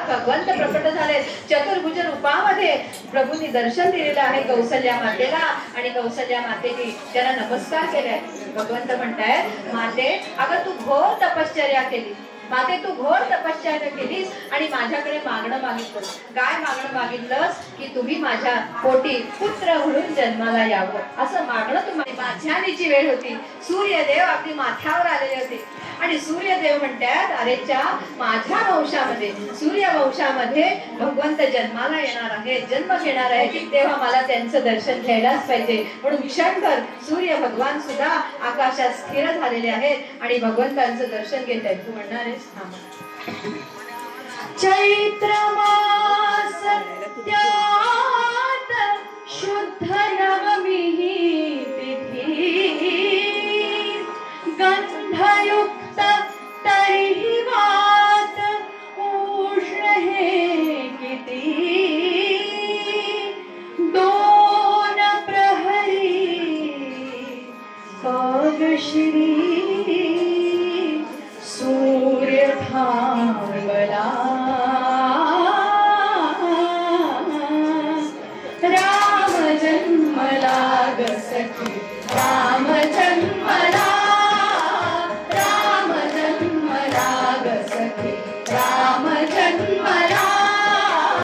भगवंत प्रकट झाले चतुर्भुज रूपामध्ये। प्रभूंनी दर्शन दिलेलं आहे कौसल्या मातेला आणि कौसल्या मातेने त्याला नमस्कार केलाय। भगवंत म्हणतायत माते अगं तू घोर तपश्चर्या केली, माते तू घोर तपश्चर्या केलीस आणि माझ्याकडे मागणं मागितलं। काय मागणं मागितलंस की तुम्ही माझ्या पोटी पुत्र म्हणून जन्माला यावं असं मागणं तुम्हाला। माध्यानीची वेळ होती, सूर्यदेव अगदी माथ्यावर आलेले होते आणि सूर्यदेव म्हणतात अरेच्या माझ्या वंशामध्ये सूर्यवंशामध्ये भगवंत जन्माला येणार आहे, जन्म घेणार आहे, तेव्हा मला त्यांचं दर्शन घ्यायलाच पाहिजे। म्हणून क्षणभर सूर्य भगवान सुद्धा आकाशात स्थिर झालेले आहेत आणि भगवंतांचं दर्शन घेत आहेत। तू म्हणणार आहेस चैत्र मास त्यात शुद्ध नवमी तिथी गंधयुक्त तरी वात उष्ण हे किती दोन प्रहरी कागश्री सूर्य थांबला राम जन्मला ग सखी